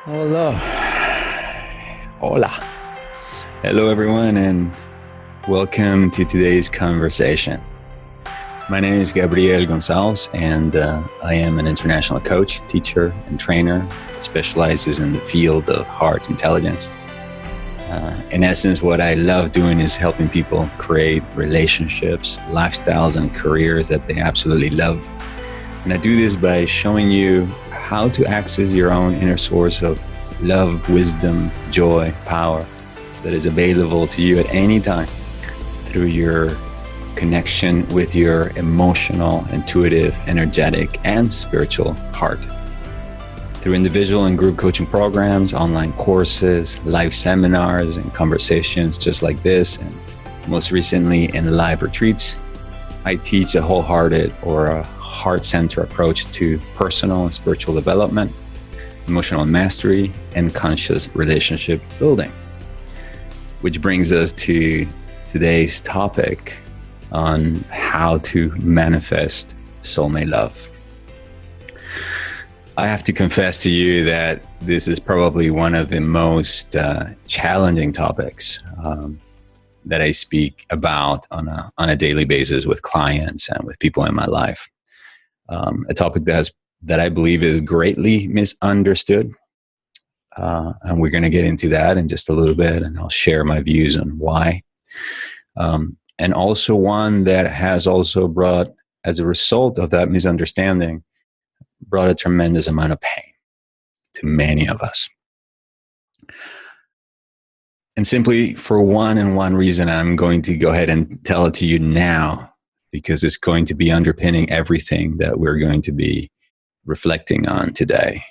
Hola. Hola. Hello, everyone, and welcome to today's conversation. My name is Gabriel Gonsalves, and I am an international coach, teacher, and trainer that specializes in the field of heart intelligence. In essence, what I love doing is helping people create relationships, lifestyles, and careers that they absolutely love. And I do this by showing you how to access your own inner source of love, wisdom, joy, power that is available to you at any time through your connection with your emotional, intuitive, energetic, and spiritual heart. Through individual and group coaching programs, online courses, live seminars, and conversations just like this, and most recently in live retreats, I teach a wholehearted or a heart-centered approach to personal and spiritual development, emotional mastery, and conscious relationship building. Which brings us to today's topic on how to manifest soulmate love. I have to confess to you that this is probably one of the most challenging topics that I speak about on a daily basis with clients and with people in my life. A topic that I believe is greatly misunderstood. And we're going to get into that in just a little bit, and I'll share my views on why. And also one that has also brought, as a result of that misunderstanding, brought a tremendous amount of pain to many of us. And simply for one reason, I'm going to go ahead and tell it to you now, because it's going to be underpinning everything that we're going to be reflecting on today.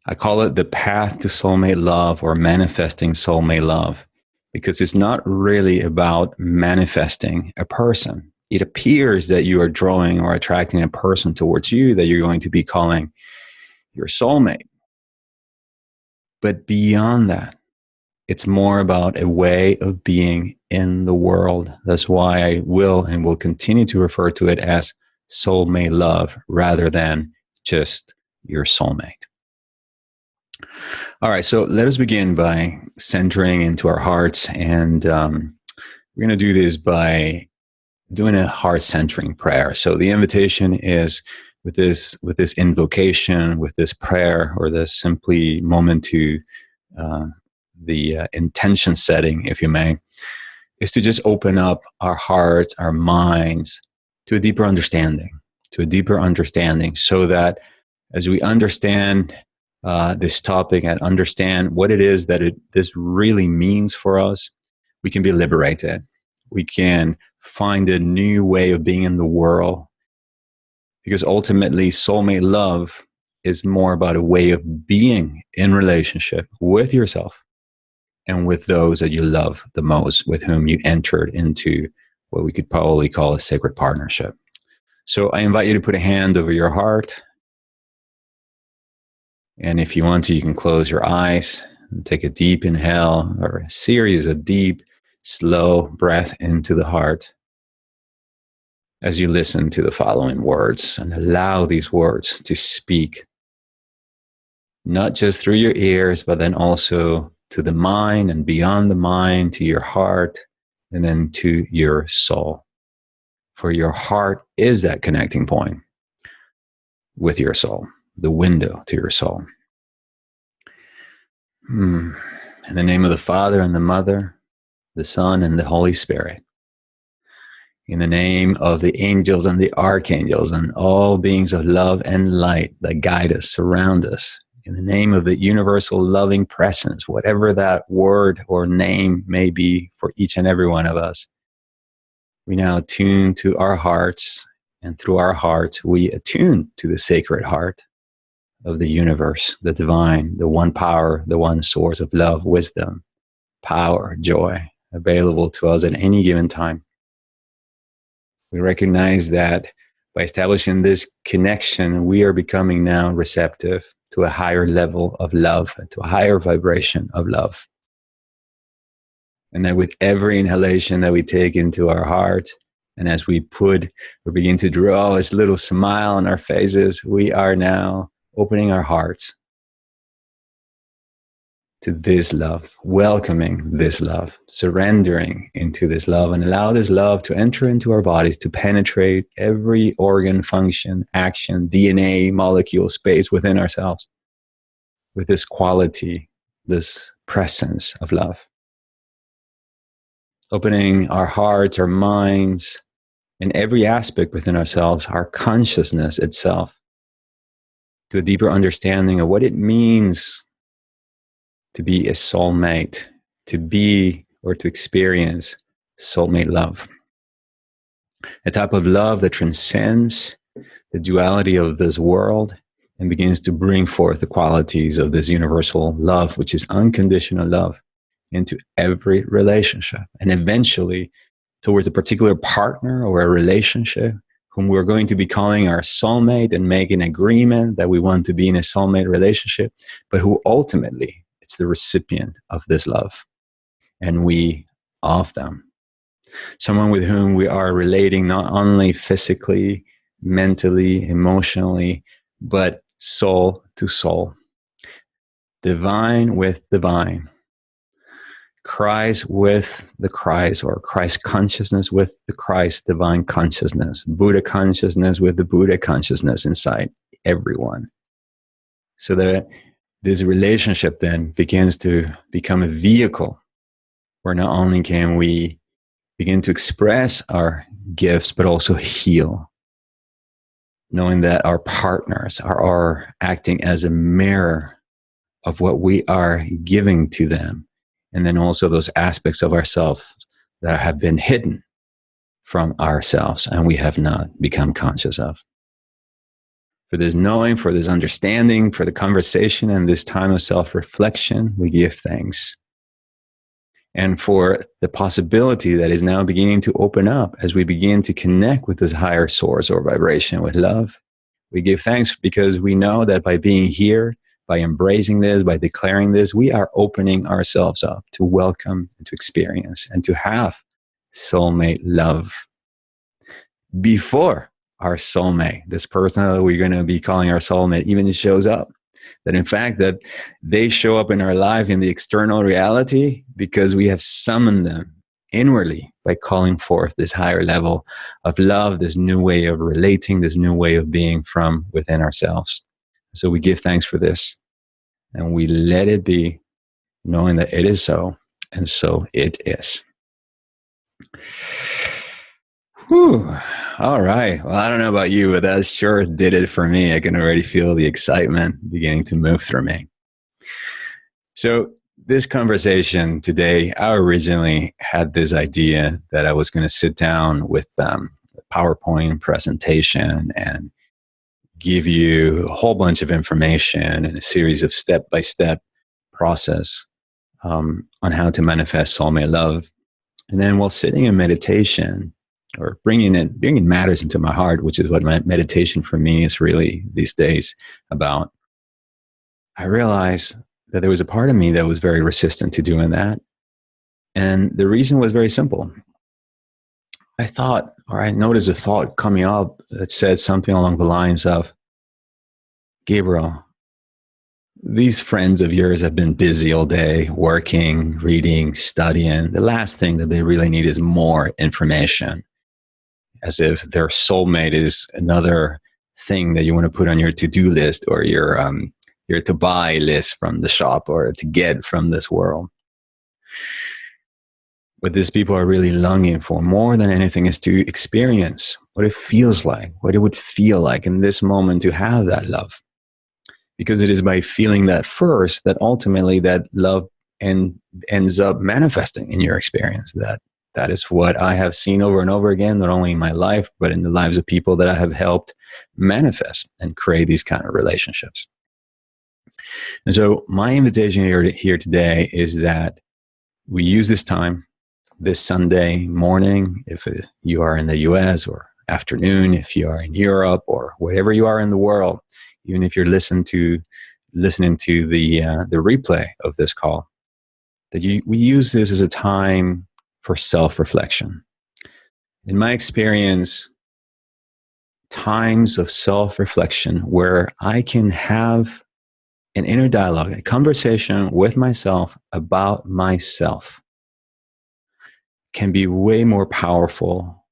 I call it the path to soulmate love, or manifesting soulmate love, because it's not really about manifesting a person. It appears that you are drawing or attracting a person towards you that you're going to be calling your soulmate. But beyond that, it's more about a way of being in the world. That's why I will and will continue to refer to it as soulmate love rather than just your soulmate. All right, so let us begin by centering into our hearts, and we're going to do this by doing a heart-centering prayer. So the invitation is with this invocation, with this prayer, or this simply moment to the intention setting, if you may, is to just open up our hearts, our minds to a deeper understanding, so that as we understand this topic and understand what it is that this really means for us, we can be liberated. We can find a new way of being in the world, because ultimately soulmate love is more about a way of being in relationship with yourself and with those that you love the most, with whom you entered into what we could probably call a sacred partnership. So I invite you to put a hand over your heart. And if you want to, you can close your eyes and take a deep inhale, or a series of deep, slow breath into the heart as you listen to the following words, and allow these words to speak, not just through your ears, but then also to the mind, and beyond the mind, to your heart, and then to your soul. For your heart is that connecting point with your soul, the window to your soul. In the name of the Father, and the Mother, the Son, and the Holy Spirit. In the name of the angels and the archangels and all beings of love and light that guide us, surround us. In the name of the universal loving presence, whatever that word or name may be for each and every one of us, we now attune to our hearts, and through our hearts, we attune to the sacred heart of the universe, the divine, the one power, the one source of love, wisdom, power, joy, available to us at any given time. We recognize that by establishing this connection, we are becoming now receptive to a higher level of love, to a higher vibration of love. And that with every inhalation that we take into our heart, and as we begin to draw this little smile on our faces, we are now opening our hearts to this love, welcoming this love, surrendering into this love, and allow this love to enter into our bodies, to penetrate every organ, function, action, DNA, molecule, space within ourselves with this quality, this presence of love. Opening our hearts, our minds, and every aspect within ourselves, our consciousness itself, to a deeper understanding of what it means to be a soulmate, to be or to experience soulmate love. A type of love that transcends the duality of this world and begins to bring forth the qualities of this universal love, which is unconditional love, into every relationship, and eventually towards a particular partner or a relationship whom we're going to be calling our soulmate and make an agreement that we want to be in a soulmate relationship, but who ultimately it's the recipient of this love, and we of them. Someone with whom we are relating not only physically, mentally, emotionally, but soul to soul. Divine with divine. Christ with the Christ, or Christ consciousness with the Christ divine consciousness. Buddha consciousness with the Buddha consciousness inside everyone. So that this relationship then begins to become a vehicle where not only can we begin to express our gifts, but also heal, knowing that our partners are acting as a mirror of what we are giving to them, and then also those aspects of ourselves that have been hidden from ourselves and we have not become conscious of. For this knowing, for this understanding, for the conversation and this time of self-reflection, we give thanks. And for the possibility that is now beginning to open up as we begin to connect with this higher source or vibration with love, we give thanks because we know that by being here, by embracing this, by declaring this, we are opening ourselves up to welcome and to experience and to have soulmate love before our soulmate, this person that we're going to be calling our soulmate, even shows up. That in fact, that they show up in our life in the external reality because we have summoned them inwardly by calling forth this higher level of love, this new way of relating, this new way of being from within ourselves. So we give thanks for this and we let it be, knowing that it is so, and so it is. Whew. All right. Well, I don't know about you, but that sure did it for me. I can already feel the excitement beginning to move through me. So this conversation today, I originally had this idea that I was going to sit down with a PowerPoint presentation and give you a whole bunch of information and a series of step-by-step process on how to manifest soulmate love. And then while sitting in meditation, or bringing matters into my heart, which is what my meditation for me is really these days about, I realized that there was a part of me that was very resistant to doing that. And the reason was very simple. I noticed a thought coming up that said something along the lines of, Gabriel, these friends of yours have been busy all day, working, reading, studying. The last thing that they really need is more information. As if their soulmate is another thing that you want to put on your to-do list or your to-buy list from the shop or to get from this world. What these people are really longing for more than anything is to experience what it feels like, what it would feel like in this moment to have that love. Because it is by feeling that first that ultimately that love ends up manifesting in your experience. That is what I have seen over and over again, not only in my life, but in the lives of people that I have helped manifest and create these kind of relationships. And so my invitation here today is that we use this time, this Sunday morning, if you are in the US, or afternoon, if you are in Europe, or wherever you are in the world, even if you're listening to the replay of this call, that we use this as a time for self-reflection. In my experience, times of self-reflection where I can have an inner dialogue, a conversation with myself about myself can be way more powerful,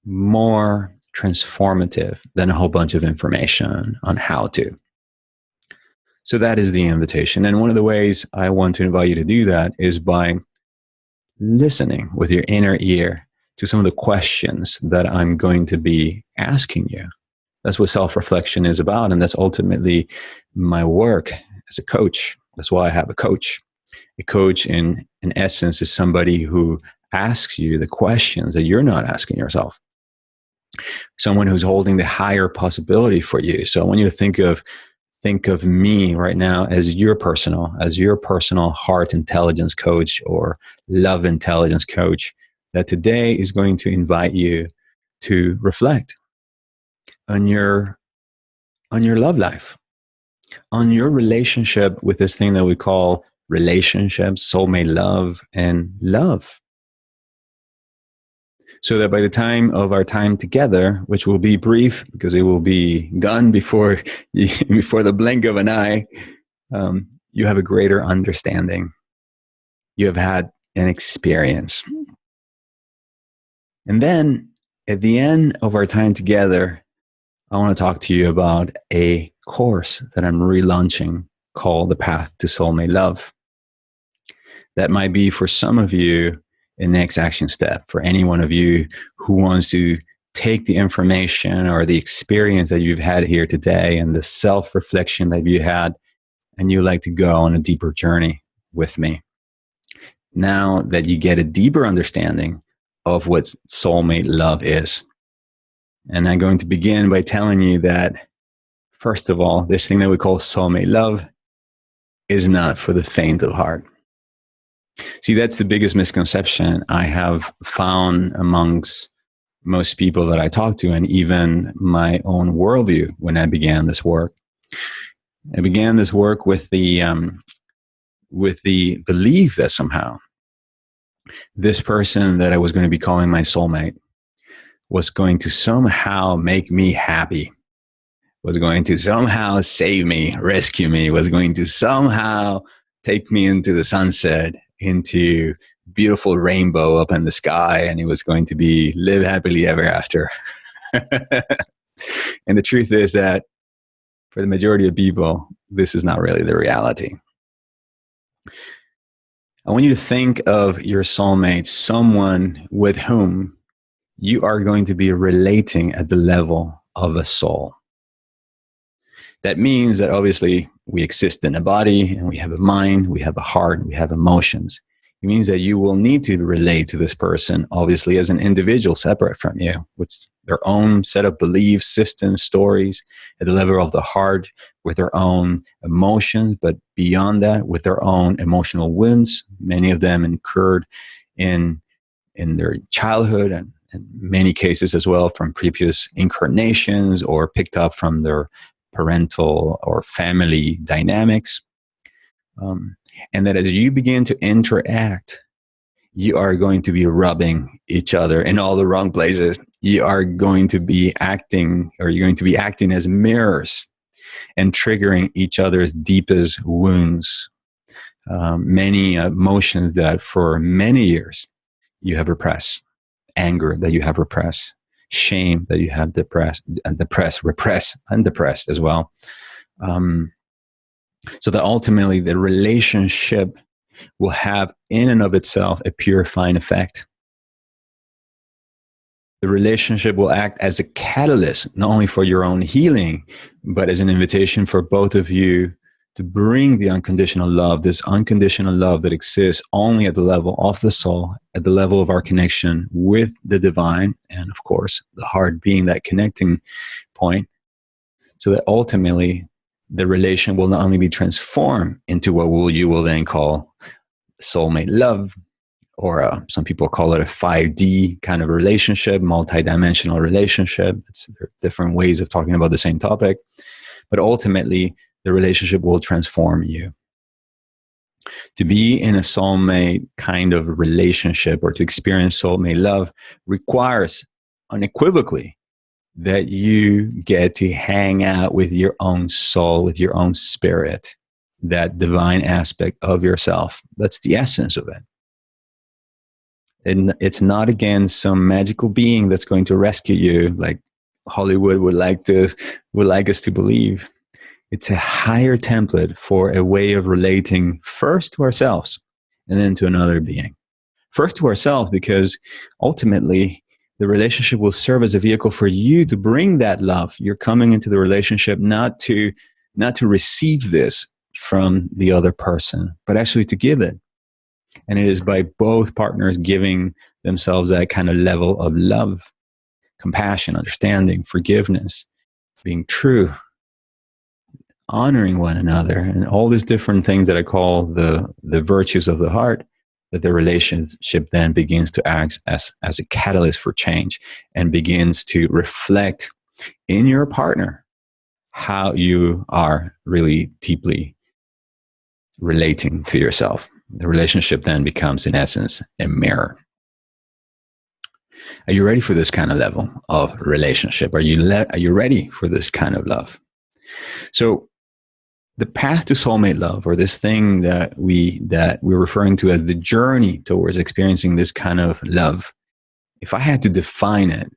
more transformative than a whole bunch of information on how to. So that is the invitation. And one of the ways I want to invite you to do that is by listening with your inner ear to some of the questions that I'm going to be asking you. That's what self-reflection is about. And that's ultimately my work as a coach. That's why I have a coach. A coach, in essence, is somebody who asks you the questions that you're not asking yourself. Someone who's holding the higher possibility for you. So I want you to think of me right now as your personal heart intelligence coach or love intelligence coach that today is going to invite you to reflect on your love life, on your relationship with this thing that we call relationships, soulmate love, and love. So that by the time of our time together, which will be brief because it will be gone before the blink of an eye, you have a greater understanding. You have had an experience. And then at the end of our time together, I want to talk to you about a course that I'm relaunching called The Path to Soulmate Love. That might be for some of you a next action step. For any one of you who wants to take the information or the experience that you've had here today and the self-reflection that you had, and you like to go on a deeper journey with me. Now that you get a deeper understanding of what soulmate love is. And I'm going to begin by telling you that, first of all, this thing that we call soulmate love is not for the faint of heart. See, that's the biggest misconception I have found amongst most people that I talk to, and even my own worldview when I began this work. I began this work with the belief that somehow this person that I was going to be calling my soulmate was going to somehow make me happy, was going to somehow save me, rescue me, was going to somehow take me into the sunset, into beautiful rainbow up in the sky, and it was going to be live happily ever after. And the truth is that for the majority of people, this is not really the reality. I want you to think of your soulmate, someone with whom you are going to be relating at the level of a soul. That means that obviously we exist in a body and we have a mind, we have a heart, we have emotions. It means that you will need to relate to this person, obviously, as an individual separate from you, with their own set of beliefs, systems, stories, at the level of the heart, with their own emotions, but beyond that, with their own emotional wounds, many of them incurred in their childhood and in many cases as well from previous incarnations or picked up from their parental or family dynamics. And that as you begin to interact, you are going to be rubbing each other in all the wrong places. You are going to be acting, or you're going to be acting as mirrors and triggering each other's deepest wounds. Many emotions that for many years you have repressed, anger that you have repressed, shame that you have repressed as well. So that ultimately the relationship will have in and of itself a purifying effect. The relationship will act as a catalyst, not only for your own healing, but as an invitation for both of you to bring the unconditional love, this unconditional love that exists only at the level of the soul, at the level of our connection with the divine, and of course, the heart being that connecting point, so that ultimately the relation will not only be transformed into what you will then call soulmate love, or some people call it a 5D kind of relationship, multidimensional relationship. There are different ways of talking about the same topic, but ultimately the relationship will transform you. To be in a soulmate kind of relationship or to experience soulmate love requires unequivocally that you get to hang out with your own soul, with your own spirit, that divine aspect of yourself. That's the essence of it. And it's not, again, some magical being that's going to rescue you, like Hollywood would like us to believe. It's a higher template for a way of relating first to ourselves and then to another being. First to ourselves, because ultimately the relationship will serve as a vehicle for you to bring that love. You're coming into the relationship not to receive this from the other person, but actually to give it. And it is by both partners giving themselves that kind of level of love, compassion, understanding, forgiveness, being true, honoring one another, and all these different things that I call the virtues of the heart, that the relationship then begins to act as a catalyst for change and begins to reflect in your partner how you are really deeply relating to yourself. The relationship then becomes, in essence, a mirror. Are you ready for this kind of level of relationship? Are you ready for this kind of love? So the path to soulmate love, or this thing that we're referring to as the journey towards experiencing this kind of love, if I had to define it,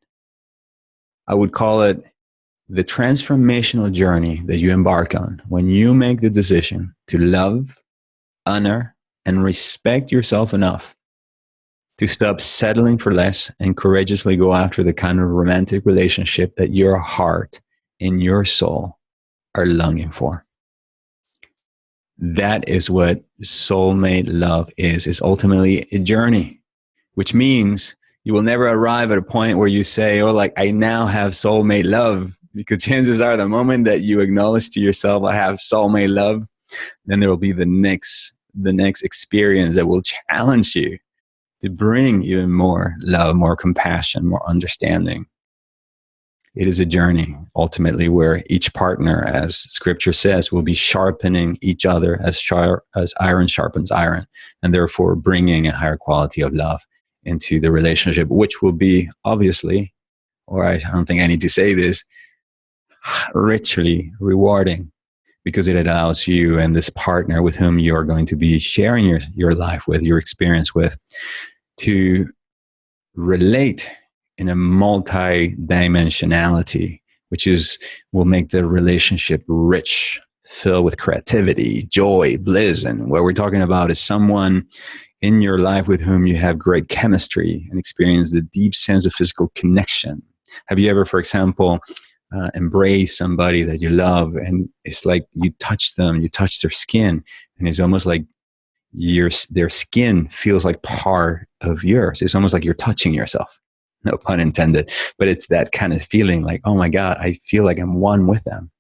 I would call it the transformational journey that you embark on when you make the decision to love, honor, and respect yourself enough to stop settling for less and courageously go after the kind of romantic relationship that your heart and your soul are longing for. That is what soulmate love is. It's ultimately a journey, which means you will never arrive at a point where you say, oh, like, I now have soulmate love, because chances are the moment that you acknowledge to yourself, I have soulmate love, then there will be the next experience that will challenge you to bring even more love, more compassion, more understanding. It is a journey, ultimately, where each partner, as scripture says, will be sharpening each other as iron sharpens iron, and therefore bringing a higher quality of love into the relationship, which will be, obviously, or I don't think I need to say this, richly rewarding, because it allows you and this partner with whom you are going to be sharing your life with, your experience with, to relate in a multi-dimensionality, which will make the relationship rich, filled with creativity, joy, bliss. And what we're talking about is someone in your life with whom you have great chemistry and experience the deep sense of physical connection. Have you ever, for example, embraced somebody that you love, and it's like you touch them, you touch their skin, and it's almost like their skin feels like part of yours. It's almost like you're touching yourself. No pun intended, but it's that kind of feeling like, oh my God, I feel like I'm one with them.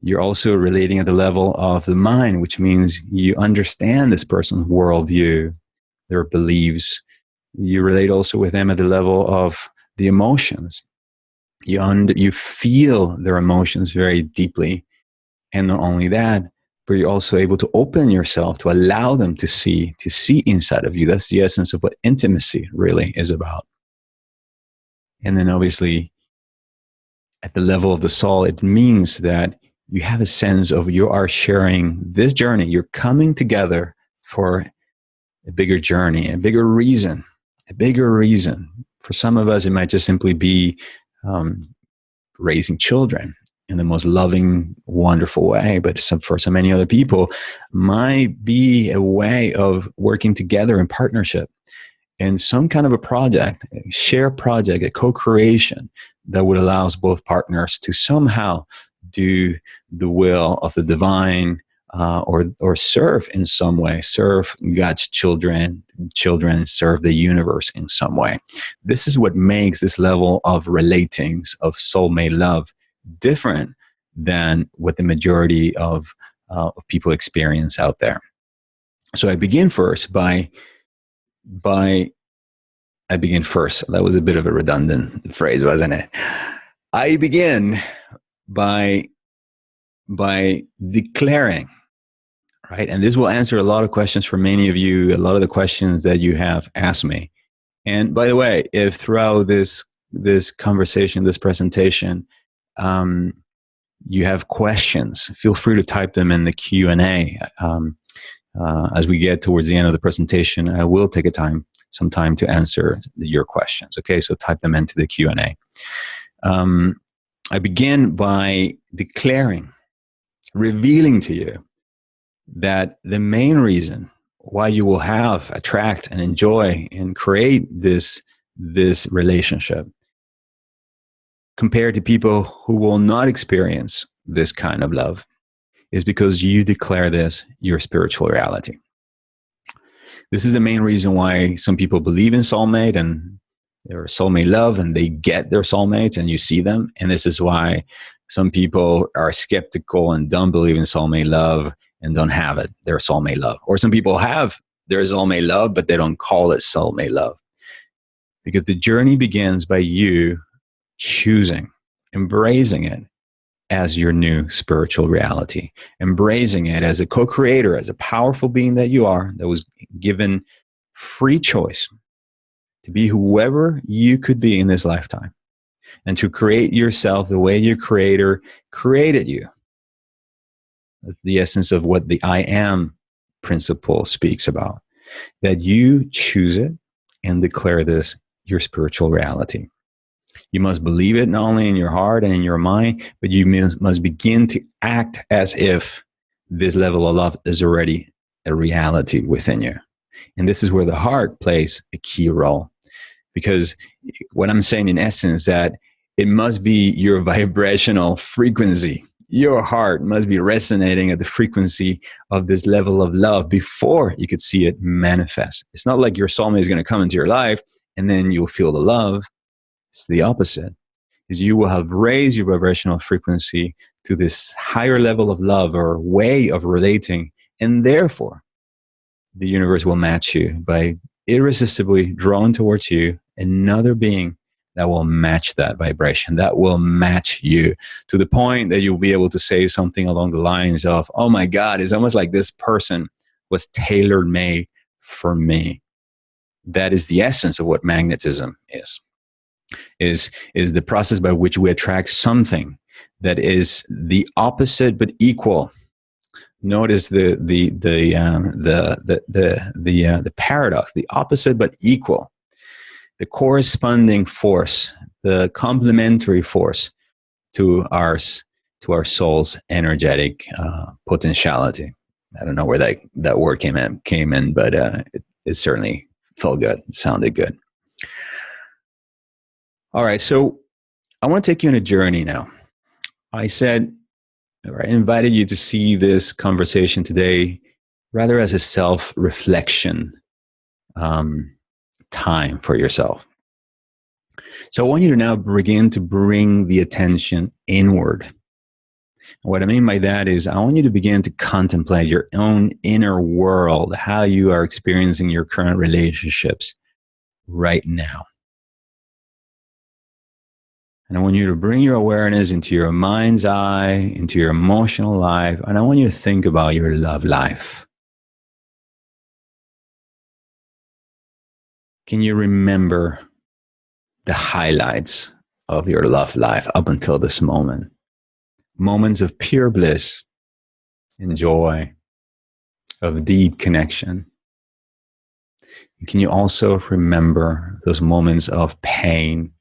You're also relating at the level of the mind, which means you understand this person's worldview, their beliefs. You relate also with them at the level of the emotions. You feel their emotions very deeply. And not only that, but you're also able to open yourself to allow them to see inside of you. That's the essence of what intimacy really is about. And then obviously, at the level of the soul, it means that you have a sense of you are sharing this journey. You're coming together for a bigger journey, a bigger reason. For some of us, it might just simply be raising children in the most loving, wonderful way. But for so many other people, might be a way of working together in partnership in some kind of a project, a shared project, a co-creation that would allow both partners to somehow do the will of the divine, or serve in some way, serve God's children, serve the universe in some way. This is what makes this level of relatings, of soulmate love, different than what the majority of people experience out there. So I begin first. That was a bit of a redundant phrase, wasn't it? I begin by declaring, right? And this will answer a lot of questions for many of you, a lot of the questions that you have asked me. And by the way, if throughout this this conversation, this presentation, you have questions, feel free to type them in the Q&A. As we get towards the end of the presentation, I will take some time to answer your questions. Okay, so type them into the Q&A. I begin by revealing to you that the main reason why you will attract and enjoy and create this relationship compared to people who will not experience this kind of love is because you declare this your spiritual reality. This is the main reason why some people believe in soulmate and their soulmate love, and they get their soulmates and you see them. And this is why some people are skeptical and don't believe in soulmate love and don't have it, their soulmate love. Or some people have their soulmate love, but they don't call it soulmate love. Because the journey begins by you choosing, embracing it as your new spiritual reality, embracing it as a co-creator, as a powerful being that you are, that was given free choice to be whoever you could be in this lifetime and to create yourself the way your creator created you. That's the essence of what the I am principle speaks about, that you choose it and declare this your spiritual reality. You must believe it not only in your heart and in your mind, but you must begin to act as if this level of love is already a reality within you. And this is where the heart plays a key role. Because what I'm saying in essence, that it must be your vibrational frequency. Your heart must be resonating at the frequency of this level of love before you could see it manifest. It's not like your soulmate is going to come into your life and then you'll feel the love. It's the opposite. Is you will have raised your vibrational frequency to this higher level of love or way of relating, and therefore the universe will match you by irresistibly drawing towards you another being that will match that vibration, that will match you to the point that you'll be able to say something along the lines of, oh my God, it's almost like this person was tailor-made for me. That is the essence of what magnetism is the process by which we attract something that is the opposite but equal. Notice the paradox, the opposite but equal, the corresponding force, the complementary force to our soul's energetic potentiality. I don't know where that word came in, but it certainly felt good. It sounded good. All right, so I want to take you on a journey now. I invited you to see this conversation today rather as a self-reflection time for yourself. So I want you to now begin to bring the attention inward. What I mean by that is I want you to begin to contemplate your own inner world, how you are experiencing your current relationships right now. And I want you to bring your awareness into your mind's eye, into your emotional life, and I want you to think about your love life. Can you remember the highlights of your love life up until this moment? Moments of pure bliss and joy, of deep connection. And can you also remember those moments of pain,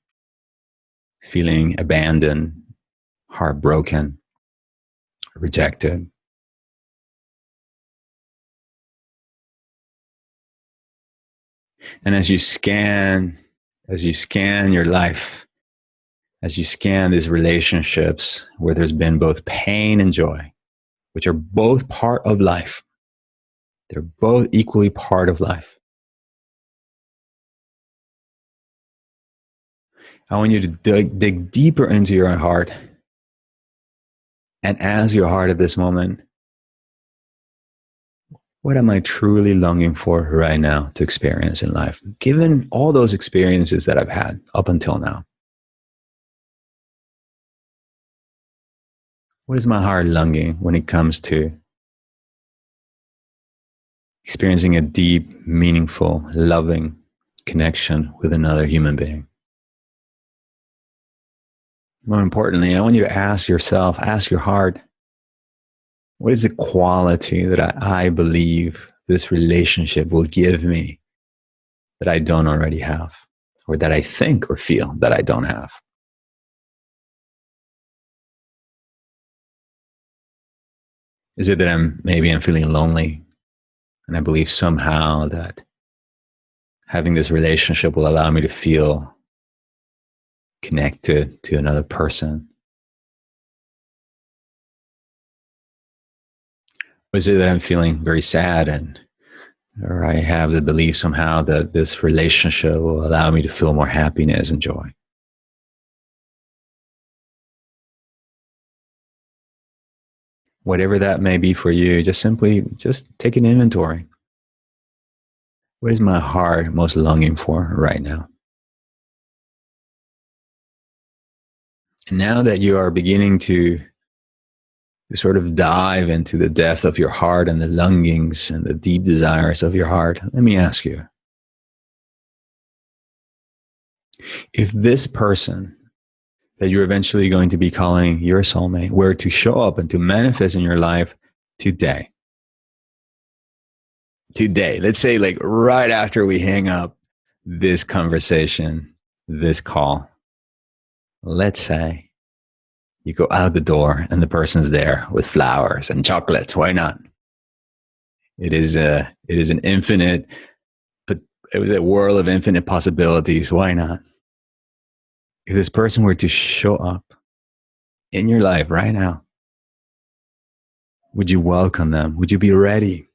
feeling abandoned, heartbroken, rejected? And as you scan your life, as you scan these relationships where there's been both pain and joy, which are both part of life, they're both equally part of life. I want you to dig deeper into your heart and ask your heart at this moment, what am I truly longing for right now to experience in life, given all those experiences that I've had up until now? What is my heart longing when it comes to experiencing a deep, meaningful, loving connection with another human being? More importantly, I want you to ask yourself, ask your heart, what is the quality that I believe this relationship will give me that I don't already have, or that I think or feel that I don't have? Is it that I'm feeling lonely, and I believe somehow that having this relationship will allow me to feel connected to another person? Or is it that I'm feeling very sad, and or I have the belief somehow that this relationship will allow me to feel more happiness and joy? Whatever that may be for you, just take an inventory. What is my heart most longing for right now? And now that you are beginning to sort of dive into the depth of your heart and the longings and the deep desires of your heart, let me ask you, if this person that you're eventually going to be calling your soulmate were to show up and to manifest in your life today, let's say like right after we hang up this conversation, this call, let's say you go out the door and the person's there with flowers and chocolates. Why not? It is an infinite, but it was a world of infinite possibilities. Why not? If this person were to show up in your life right now, would you welcome them? Would you be ready?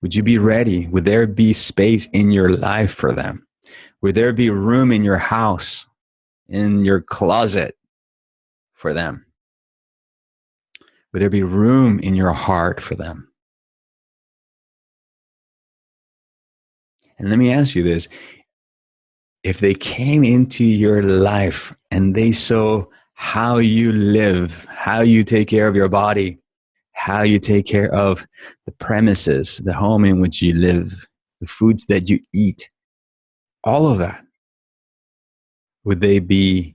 Would you be ready? Would there be space in your life for them? Would there be room in your house, in your closet for them? Would there be room in your heart for them? And let me ask you this. If they came into your life and they saw how you live, how you take care of your body, how you take care of the premises, the home in which you live, the foods that you eat, all of that, would they be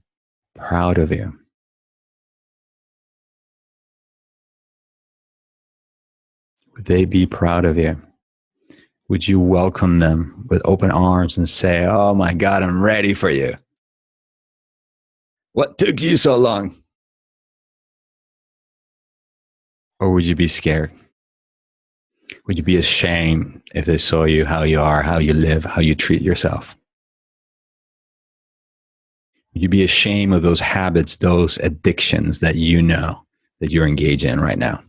proud of you? Would they be proud of you? Would you welcome them with open arms and say, oh my God, I'm ready for you? What took you so long? Or would you be scared? Would you be ashamed if they saw you, how you are, how you live, how you treat yourself? Would you be ashamed of those habits, those addictions that you know that you're engaged in right now?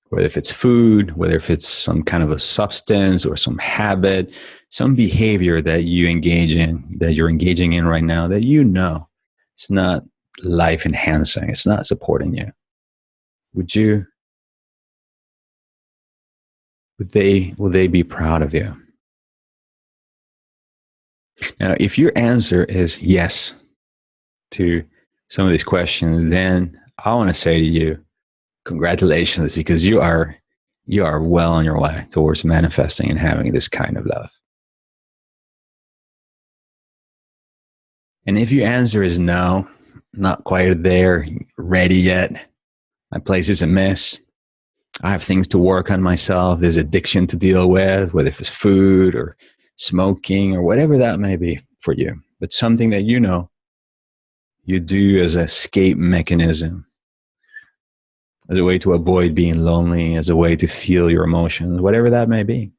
Whether if it's food, whether if it's some kind of a substance or some habit, some behavior that you engage in, that you're engaging in right now, that you know it's not life enhancing, it's not supporting you. Would you, will they be proud of you? Now, if your answer is yes to some of these questions, then I want to say to you, congratulations, because you are well on your way towards manifesting and having this kind of love. And if your answer is no, not quite there, ready yet, my place is a mess, I have things to work on myself, there's addiction to deal with, whether it's food or smoking or whatever that may be for you, but something that you know you do as an escape mechanism, as a way to avoid being lonely, as a way to feel your emotions, whatever that may be.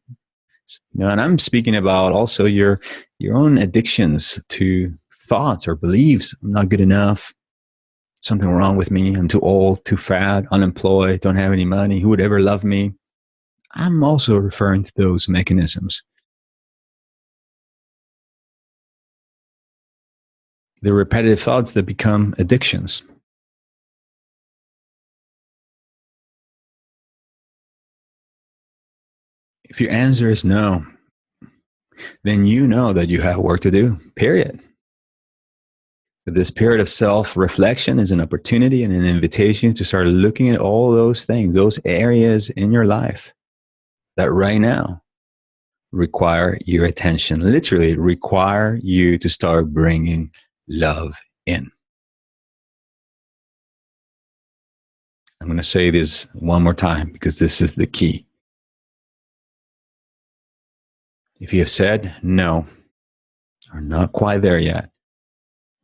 You know, and I'm speaking about also your own addictions to thoughts or beliefs. I'm not good enough. Something wrong with me. I'm too old, too fat, unemployed, don't have any money. Who would ever love me? I'm also referring to those mechanisms. The repetitive thoughts that become addictions. If your answer is no, then you know that you have work to do, period. This period of self-reflection is an opportunity and an invitation to start looking at all those things, those areas in your life that right now require your attention, literally require you to start bringing love in. I'm going to say this one more time because this is the key. If you have said no, or not quite there yet,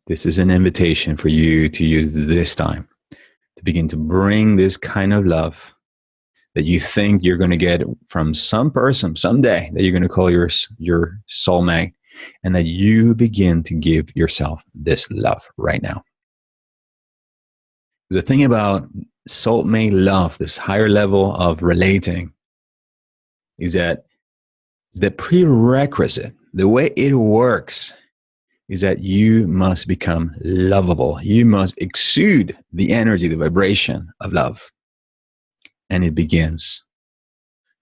this is an invitation for you to use this time to begin to bring this kind of love that you think you're going to get from some person someday that you're going to call your soulmate, and that you begin to give yourself this love right now. The thing about soulmate love, this higher level of relating, is that the prerequisite, the way it works, is that you must become lovable. You must exude the energy, the vibration of love. And it begins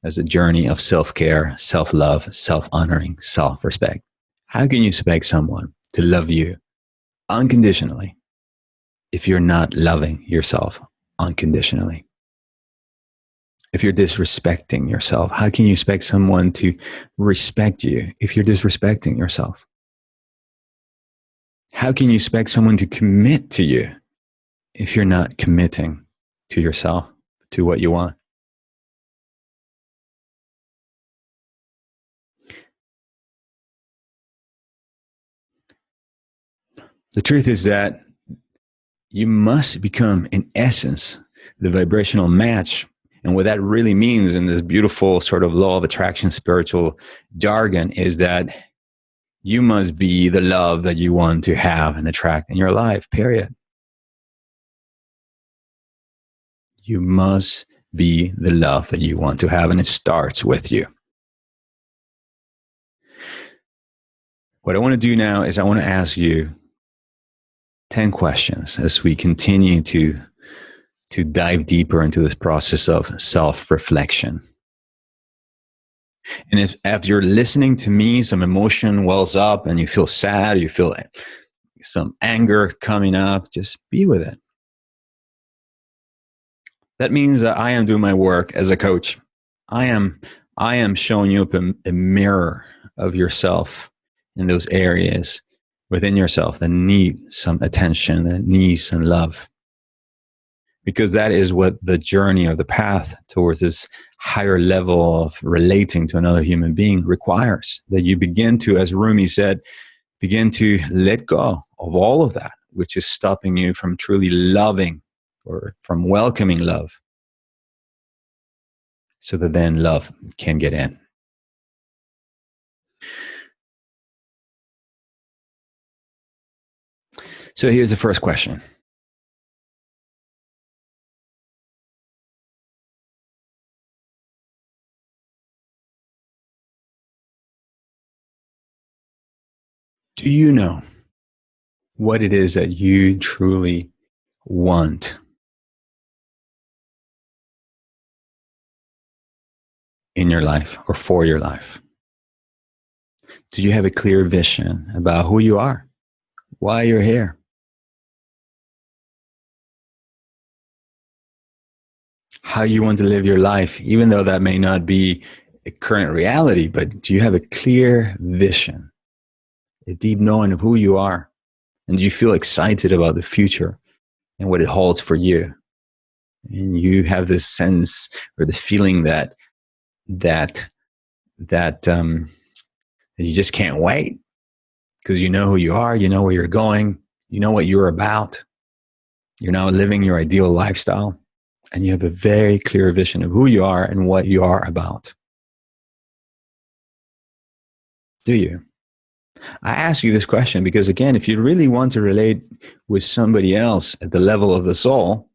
as a journey of self-care, self-love, self-honoring, self-respect. How can you expect someone to love you unconditionally if you're not loving yourself unconditionally? If you're disrespecting yourself, how can you expect someone to respect you if you're disrespecting yourself? How can you expect someone to commit to you if you're not committing to yourself, to what you want? The truth is that you must become, in essence, the vibrational match. And what that really means in this beautiful sort of law of attraction spiritual jargon is that you must be the love that you want to have and attract in your life, period. You must be the love that you want to have, and it starts with you. What I want to do now is I want to ask you 10 questions as we continue to dive deeper into this process of self-reflection. And if after you're listening to me, some emotion wells up and you feel sad, you feel some anger coming up, just be with it. That means that I am doing my work as a coach. I am showing you up a mirror of yourself in those areas within yourself that need some attention, that need some love. Because that is what the journey or the path towards this higher level of relating to another human being requires. That you begin to, as Rumi said, begin to let go of all of that, which is stopping you from truly loving or from welcoming love, so that then love can get in. So here's the first question. Do you know what it is that you truly want in your life or for your life? Do you have a clear vision about who you are, why you're here? How you want to live your life, even though that may not be a current reality, but do you have a clear vision, a deep knowing of who you are? And do you feel excited about the future and what it holds for you? And you have this sense or the feeling that you just can't wait because you know who you are, you know where you're going, you know what you're about. You're now living your ideal lifestyle, and you have a very clear vision of who you are and what you are about. Do you? I ask you this question because, again, if you really want to relate with somebody else at the level of the soul,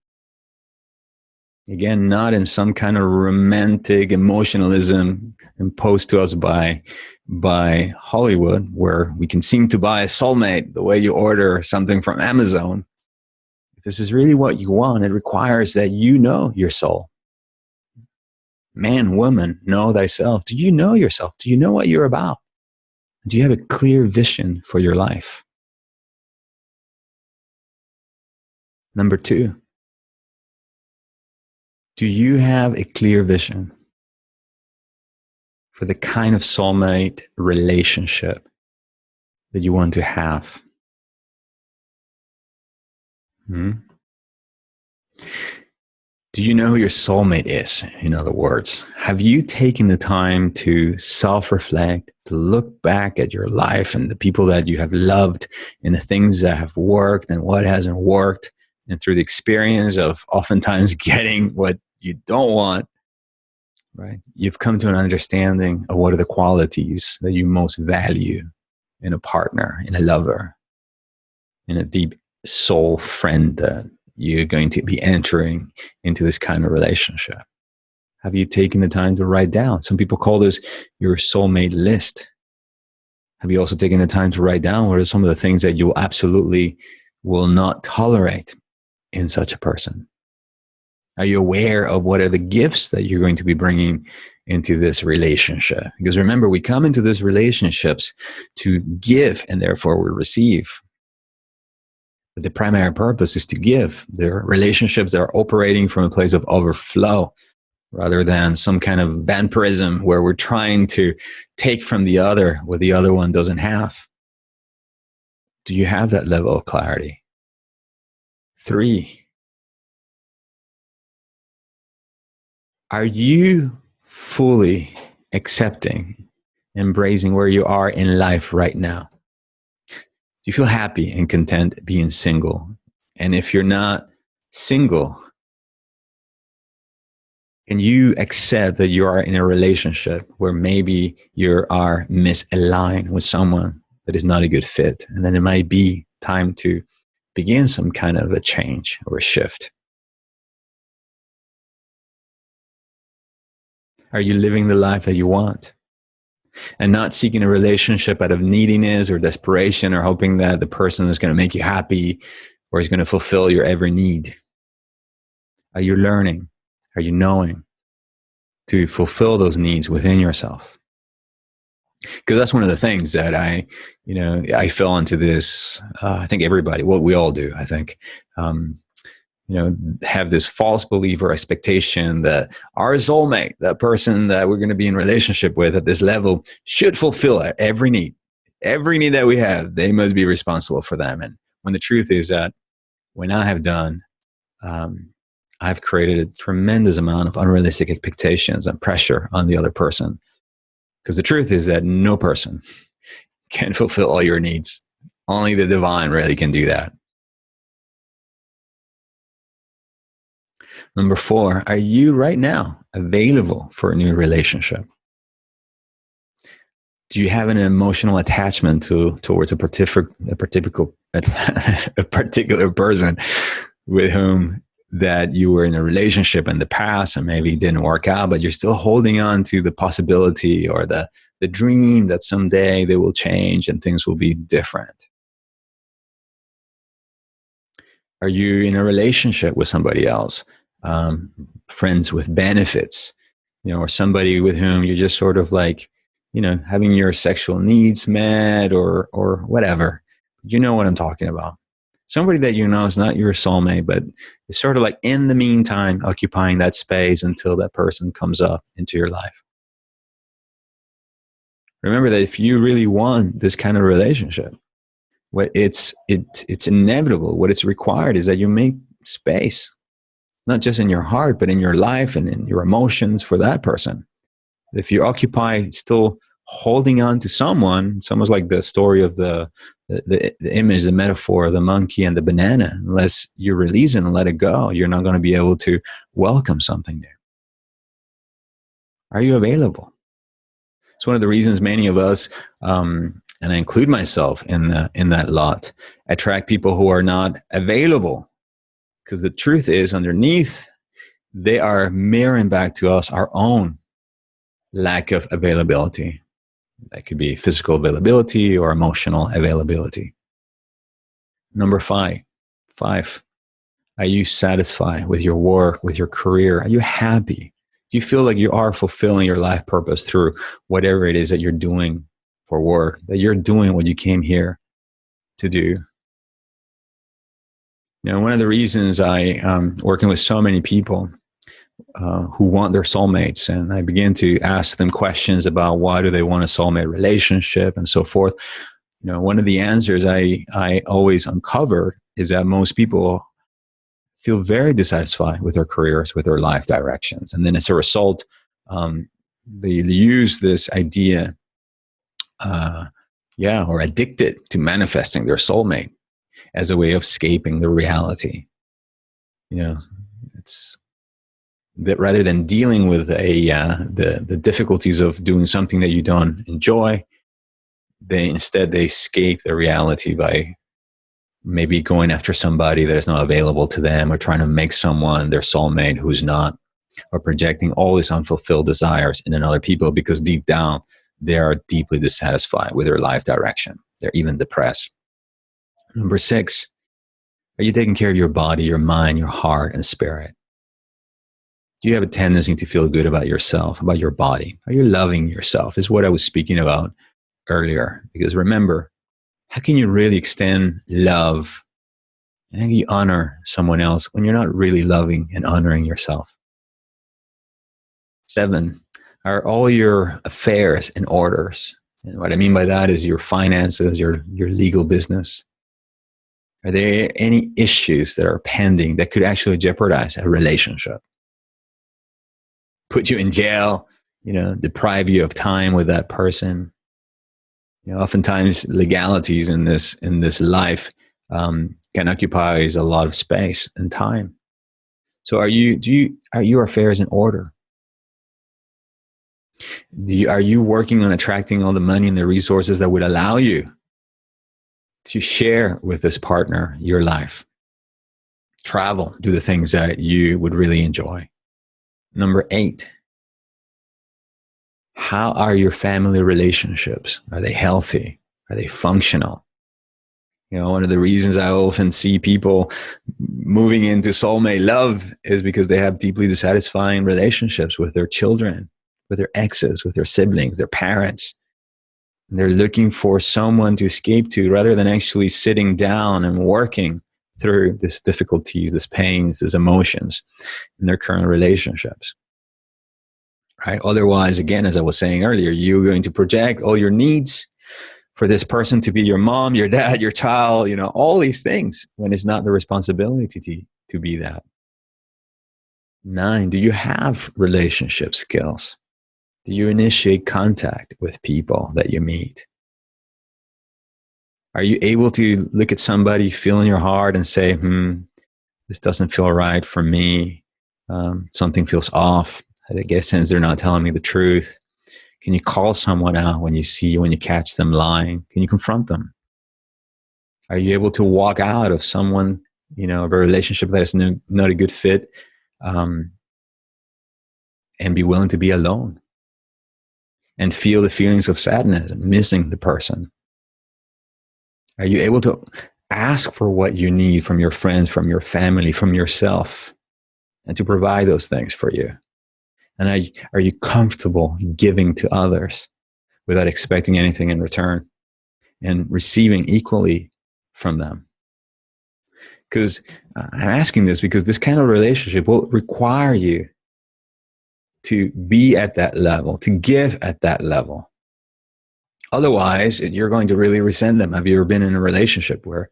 again, not in some kind of romantic emotionalism imposed to us by Hollywood, where we can seem to buy a soulmate the way you order something from Amazon. If this is really what you want, it requires that you know your soul. Man, woman, know thyself. Do you know yourself? Do you know what you're about? Do you have a clear vision for your life? Number 2, do you have a clear vision for the kind of soulmate relationship that you want to have? Mhm. Do you know who your soulmate is? In other words, have you taken the time to self reflect, to look back at your life and the people that you have loved and the things that have worked and what hasn't worked? And through the experience of oftentimes getting what you don't want, right? You've come to an understanding of what are the qualities that you most value in a partner, in a lover, in a deep soul friend that you're going to be entering into this kind of relationship. Have you taken the time to write down? Some people call this your soulmate list. Have you also taken the time to write down what are some of the things that you absolutely will not tolerate in such a person? Are you aware of what are the gifts that you're going to be bringing into this relationship? Because remember, we come into these relationships to give and therefore we receive. But the primary purpose is to give. They're relationships that are operating from a place of overflow rather than some kind of vampirism where we're trying to take from the other what the other one doesn't have. Do you have that level of clarity? 3, are you fully accepting, embracing where you are in life right now? Do you feel happy and content being single? And if you're not single, can you accept that you are in a relationship where maybe you are misaligned with someone that is not a good fit? And then it might be time to begin some kind of a change or a shift. Are you living the life that you want? And not seeking a relationship out of neediness or desperation or hoping that the person is going to make you happy or is going to fulfill your every need. Are you learning? Are you knowing to fulfill those needs within yourself? Because that's one of the things that I fell into this. I think everybody, what we all do, I think, um, have this false belief or expectation that our soulmate, that person that we're going to be in relationship with at this level, should fulfill every need that we have. They must be responsible for them. And when the truth is that when I have done, um, I've created a tremendous amount of unrealistic expectations and pressure on the other person. Because the truth is that no person can fulfill all your needs. Only the divine really can do that. Number 4, are you right now available for a new relationship? Do you have an emotional attachment towards a particular person with whom that you were in a relationship in the past and maybe it didn't work out, but you're still holding on to the possibility or the dream that someday they will change and things will be different? Are you in a relationship with somebody else, um, friends with benefits, or somebody with whom you're just sort of like, having your sexual needs met or whatever? You know what I'm talking about. Somebody that you know is not your soulmate, but is sort of like in the meantime occupying that space until that person comes up into your life. Remember that if you really want this kind of relationship, it's inevitable. What it's required is that you make space, not just in your heart, but in your life and in your emotions for that person. If you occupy still holding on to someone, it's almost like the story of the image, the metaphor of the monkey and the banana. Unless you release it and let it go, you're not going to be able to welcome something new. Are you available? It's one of the reasons many of us, and I include myself in that lot, attract people who are not available. Because the truth is, underneath, they are mirroring back to us our own lack of availability. That could be physical availability or emotional availability. Number 5. Are you satisfied with your work, with your career? Are you happy? Do you feel like you are fulfilling your life purpose through whatever it is that you're doing for work, that you're doing what you came here to do? One of the reasons I working with so many people who want their soulmates, and I begin to ask them questions about why do they want a soulmate relationship and so forth. One of the answers I always uncover is that most people feel very dissatisfied with their careers, with their life directions. And then as a result, they use this idea, or addicted to manifesting their soulmate as a way of escaping the reality. It's that rather than dealing with the difficulties of doing something that you don't enjoy, they escape the reality by maybe going after somebody that is not available to them, or trying to make someone their soulmate who's not, or projecting all these unfulfilled desires in other people, because deep down they are deeply dissatisfied with their life direction. They're even depressed. Number 6, are you taking care of your body, your mind, your heart, and spirit? Do you have a tendency to feel good about yourself, about your body? Are you loving yourself? Is what I was speaking about earlier. Because remember, how can you really extend love and how can you honor someone else when you're not really loving and honoring yourself? 7, are all your affairs in orders? And what I mean by that is your finances, your legal business. Are there any issues that are pending that could actually jeopardize a relationship? Put you in jail, deprive you of time with that person. Oftentimes legalities in this life can occupy a lot of space and time. So are your affairs in order? Are you working on attracting all the money and the resources that would allow you to share with this partner your life? Travel, do the things that you would really enjoy. Number 8, how are your family relationships? Are they healthy? Are they functional? One of the reasons I often see people moving into soulmate love is because they have deeply dissatisfying relationships with their children, with their exes, with their siblings, their parents. And they're looking for someone to escape to rather than actually sitting down and working through these difficulties, these pains, these emotions in their current relationships. Right? Otherwise, again, as I was saying earlier, you're going to project all your needs for this person to be your mom, your dad, your child, all these things, when it's not the responsibility to be that. 9, do you have relationship skills? Do you initiate contact with people that you meet? Are you able to look at somebody, feel in your heart and say, this doesn't feel right for me. Something feels off. I guess since they're not telling me the truth. Can you call someone out when you catch them lying? Can you confront them? Are you able to walk out of someone, of a relationship that is not a good fit, and be willing to be alone and feel the feelings of sadness and missing the person? Are you able to ask for what you need from your friends, from your family, from yourself, and to provide those things for you? And are you comfortable giving to others without expecting anything in return and receiving equally from them? Because I'm asking this because this kind of relationship will require you to be at that level, to give at that level. Otherwise, you're going to really resent them. Have you ever been in a relationship where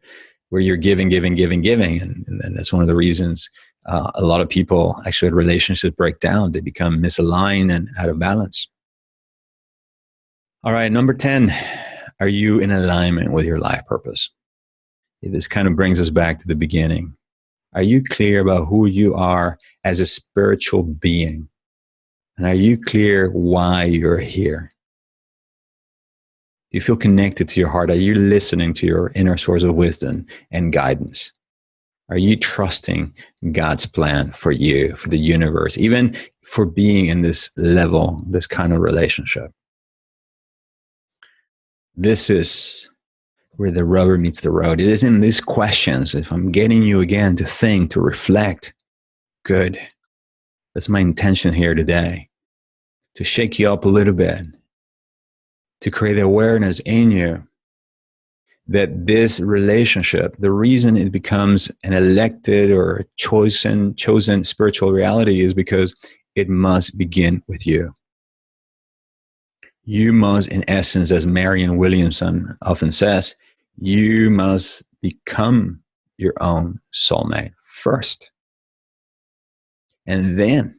you're giving? And that's one of the reasons a lot of people, actually, relationships break down. They become misaligned and out of balance. All right, number 10, are you in alignment with your life purpose? This kind of brings us back to the beginning. Are you clear about who you are as a spiritual being? And are you clear why you're here? Do you feel connected to your heart? Are you listening to your inner source of wisdom and guidance? Are you trusting God's plan for you, for the universe, even for being in this level, this kind of relationship? This is where the rubber meets the road. It is in these questions, if I'm getting you again to think, to reflect, good. That's my intention here today, to shake you up a little bit, to create awareness in you that this relationship, the reason it becomes an elected or chosen spiritual reality is because it must begin with you. You must, in essence, as Marianne Williamson often says, you must become your own soulmate first. And then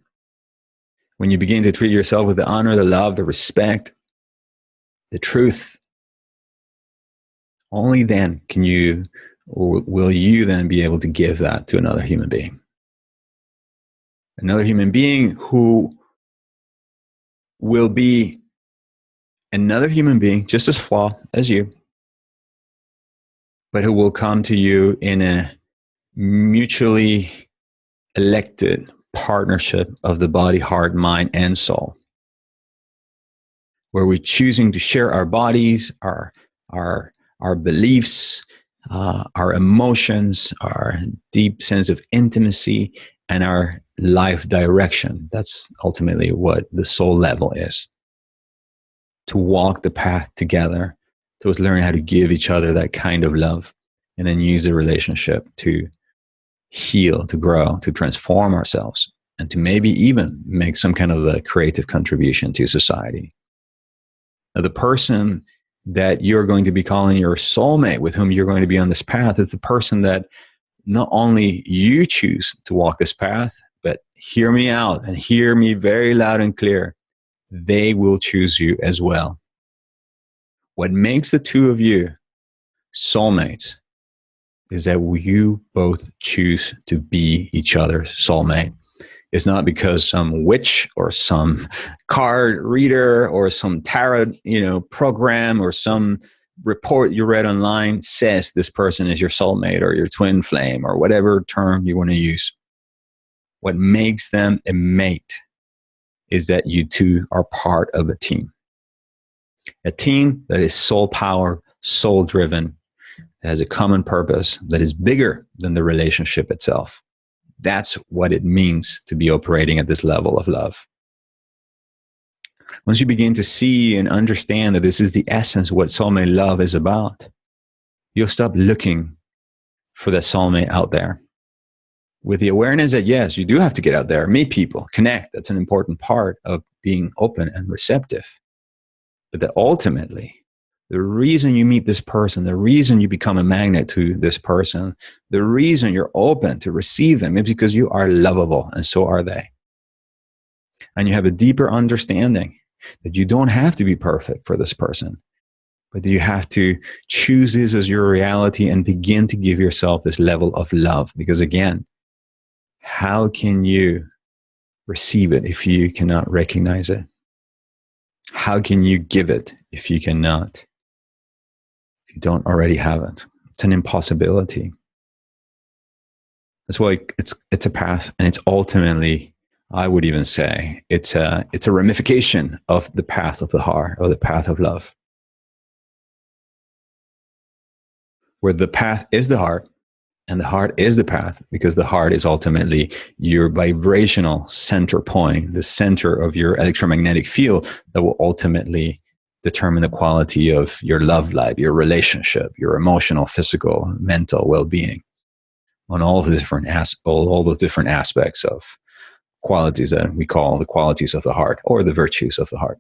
when you begin to treat yourself with the honor, the love, the respect, the truth, only then can you, or will you then be able to give that to another human being. Another human being who will be another human being just as flawed as you, but who will come to you in a mutually elected partnership of the body, heart, mind, and soul, where we're choosing to share our bodies, our beliefs, our emotions, our deep sense of intimacy, and our life direction. That's ultimately what the soul level is. To walk the path together, towards learning how to give each other that kind of love, and then use the relationship to heal, to grow, to transform ourselves, and to maybe even make some kind of a creative contribution to society. Now, the person that you're going to be calling your soulmate, with whom you're going to be on this path, is the person that not only you choose to walk this path, but hear me out and hear me very loud and clear. They will choose you as well. What makes the two of you soulmates is that you both choose to be each other's soulmate. It's not because some witch or some card reader or some tarot, program or some report you read online says this person is your soulmate or your twin flame or whatever term you want to use. What makes them a mate is that you two are part of a team. A team that is soul power, soul driven, has a common purpose that is bigger than the relationship itself. That's what it means to be operating at this level of love. Once you begin to see and understand that this is the essence of what soulmate love is about, you'll stop looking for the soulmate out there. With the awareness that, yes, you do have to get out there, meet people, connect. That's an important part of being open and receptive. But that ultimately, the reason you meet this person, the reason you become a magnet to this person, the reason you're open to receive them is because you are lovable, and so are they. And you have a deeper understanding that you don't have to be perfect for this person, but that you have to choose this as your reality and begin to give yourself this level of love. Because again, how can you receive it if you cannot recognize it? How can you give it if you cannot? If you don't already have it, it's an impossibility. That's why it's a path, and it's ultimately, I would even say, it's a ramification of the path of the heart, or the path of love, where the path is the heart, and the heart is the path, because the heart is ultimately your vibrational center point, the center of your electromagnetic field that will ultimately determine the quality of your love life, your relationship, your emotional, physical, mental well-being, on all those different aspects of qualities that we call the qualities of the heart, or the virtues of the heart.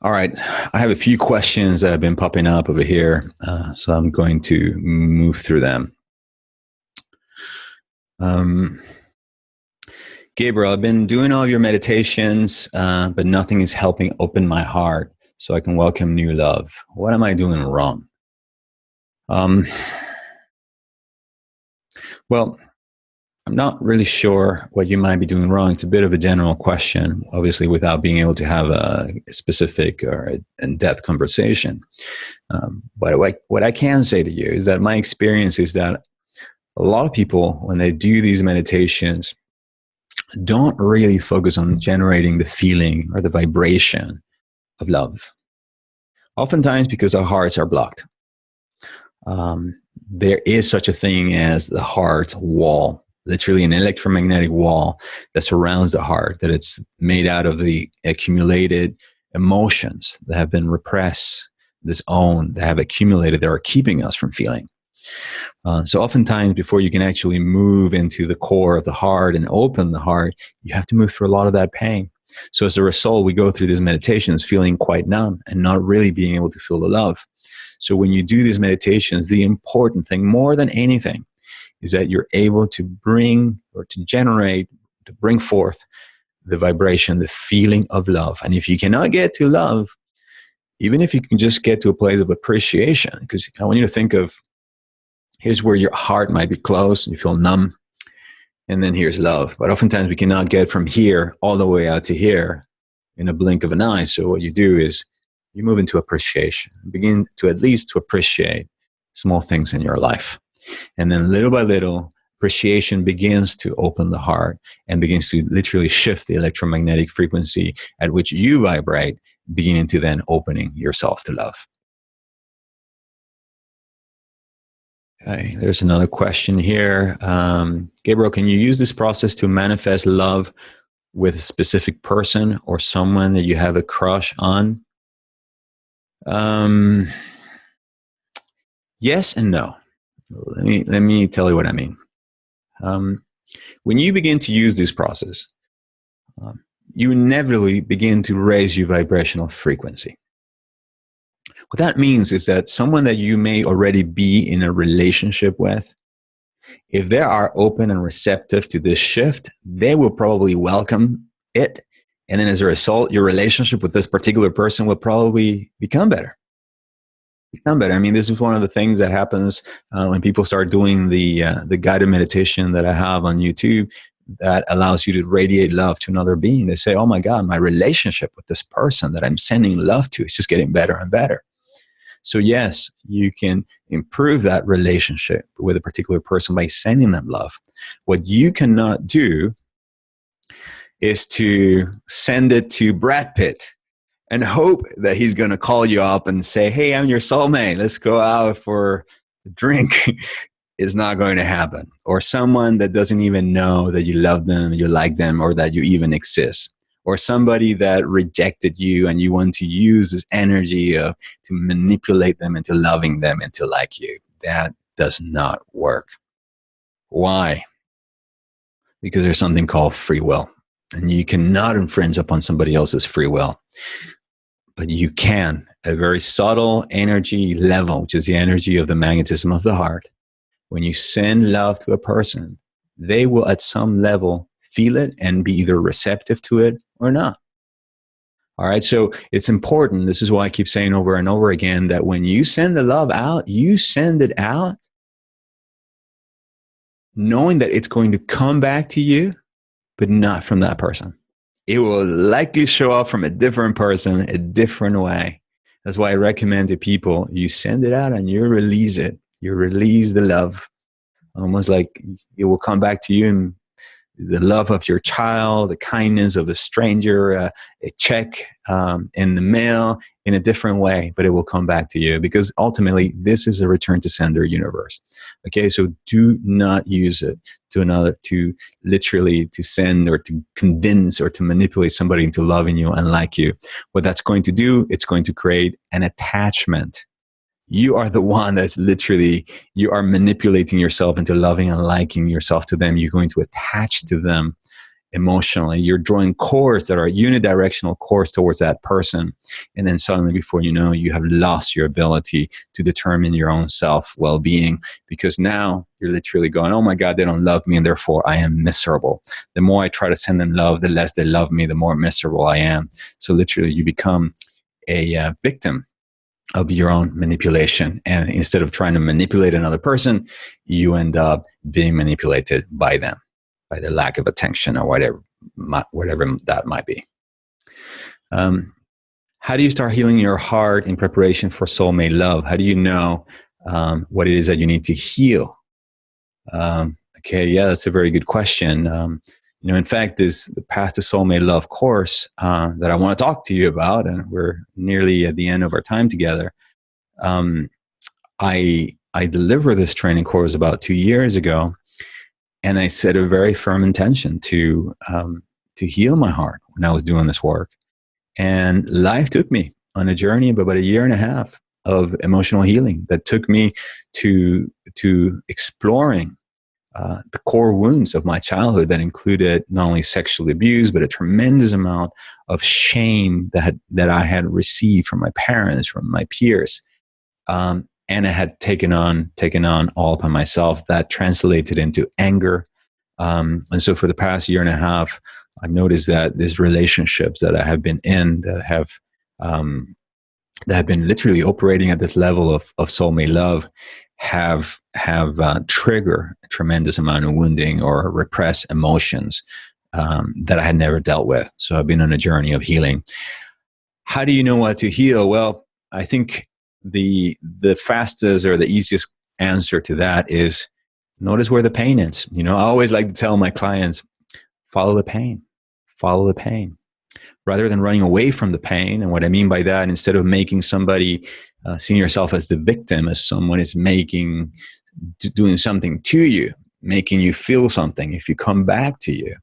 All right, I have a few questions that have been popping up over here, so I'm going to move through them. Gabriel, I've been doing all of your meditations, but nothing is helping open my heart so I can welcome new love. What am I doing wrong? Well, I'm not really sure what you might be doing wrong. It's a bit of a general question, obviously, without being able to have a specific or in-depth conversation. But what I can say to you is that my experience is that a lot of people, when they do these meditations, don't really focus on generating the feeling or the vibration of love. Oftentimes because our hearts are blocked. There is such a thing as the heart wall, literally an electromagnetic wall that surrounds the heart, that it's made out of the accumulated emotions that have been repressed, disowned, that have accumulated, that are keeping us from feeling. So oftentimes, before you can actually move into the core of the heart and open the heart, you have to move through a lot of that pain. So as a result, we go through these meditations feeling quite numb and not really being able to feel the love. So when you do these meditations, the important thing, more than anything, is that you're able to bring or to generate, to bring forth the vibration, the feeling of love. And if you cannot get to love, even if you can just get to a place of appreciation, because I want you to think of, here's where your heart might be closed, you feel numb, and then here's love. But oftentimes we cannot get from here all the way out to here in a blink of an eye. So what you do is you move into appreciation, begin to at least to appreciate small things in your life. And then little by little, appreciation begins to open the heart and begins to literally shift the electromagnetic frequency at which you vibrate, beginning to then opening yourself to love. Okay, there's another question here. Gabriel, can you use this process to manifest love with a specific person or someone that you have a crush on? Yes and no. Let me tell you what I mean. When you begin to use this process, you inevitably begin to raise your vibrational frequency. What that means is that someone that you may already be in a relationship with, if they are open and receptive to this shift, they will probably welcome it. And then as a result, your relationship with this particular person will probably become better. I mean, this is one of the things that happens when people start doing the guided meditation that I have on YouTube that allows you to radiate love to another being. They say, oh my God, my relationship with this person that I'm sending love to is just getting better and better. So yes, you can improve that relationship with a particular person by sending them love. What you cannot do is to send it to Brad Pitt and hope that he's going to call you up and say, hey, I'm your soulmate. Let's go out for a drink. Is not going to happen. Or someone that doesn't even know that you love them, you like them, or that you even exist. Or somebody that rejected you and you want to use this energy to manipulate them into loving them and to like you. That does not work. Why? Because there's something called free will. And you cannot infringe upon somebody else's free will. But you can, at a very subtle energy level, which is the energy of the magnetism of the heart. When you send love to a person, they will at some level feel it and be either receptive to it or not. All right, so it's important. This is why I keep saying over and over again that when you send the love out, you send it out knowing that it's going to come back to you, but not from that person. It will likely show up from a different person, a different way. That's why I recommend to people, you send it out and you release it. You release the love, almost like it will come back to you in the love of your child, the kindness of a stranger, a check in the mail in a different way, but it will come back to you because ultimately this is a return to sender universe. Okay, so do not use it to literally to send or to convince or to manipulate somebody into loving you and like you. What that's going to do, it's going to create an attachment. You are the one that's literally, you are manipulating yourself into loving and liking yourself to them. You're going to attach to them emotionally. You're drawing cords that are unidirectional cords towards that person. And then suddenly, before you know, you have lost your ability to determine your own self-well-being because now you're literally going, oh my God, they don't love me and therefore I am miserable. The more I try to send them love, the less they love me, the more miserable I am. So literally you become a victim of your own manipulation. And instead of trying to manipulate another person, you end up being manipulated by them, by their lack of attention or whatever that might be. How do you start healing your heart in preparation for soulmate love? How do you know what it is that you need to heal? Okay, yeah, that's a very good question. In fact, the Path to Soulmate Love course that I want to talk to you about, and we're nearly at the end of our time together. I delivered this training course about 2 years ago, and I set a very firm intention to heal my heart when I was doing this work. And life took me on a journey of about 1.5 years of emotional healing that took me to exploring the core wounds of my childhood that included not only sexual abuse, but a tremendous amount of shame that I had received from my parents, from my peers. and I had taken on all by myself. That translated into anger. And so for the past year and a half, I've noticed that these relationships that I have been in that have been literally operating at this level of soulmate love have trigger a tremendous amount of wounding or repressed emotions that I had never dealt with. So I've been on a journey of healing. How do you know what to heal? Well, I think the fastest or the easiest answer to that is notice where the pain is. I always like to tell my clients, follow the pain, follow the pain, rather than running away from the pain. And what I mean by that, instead of making somebody seeing yourself as the victim, as someone is doing something to you, making you feel something, if you come back to you,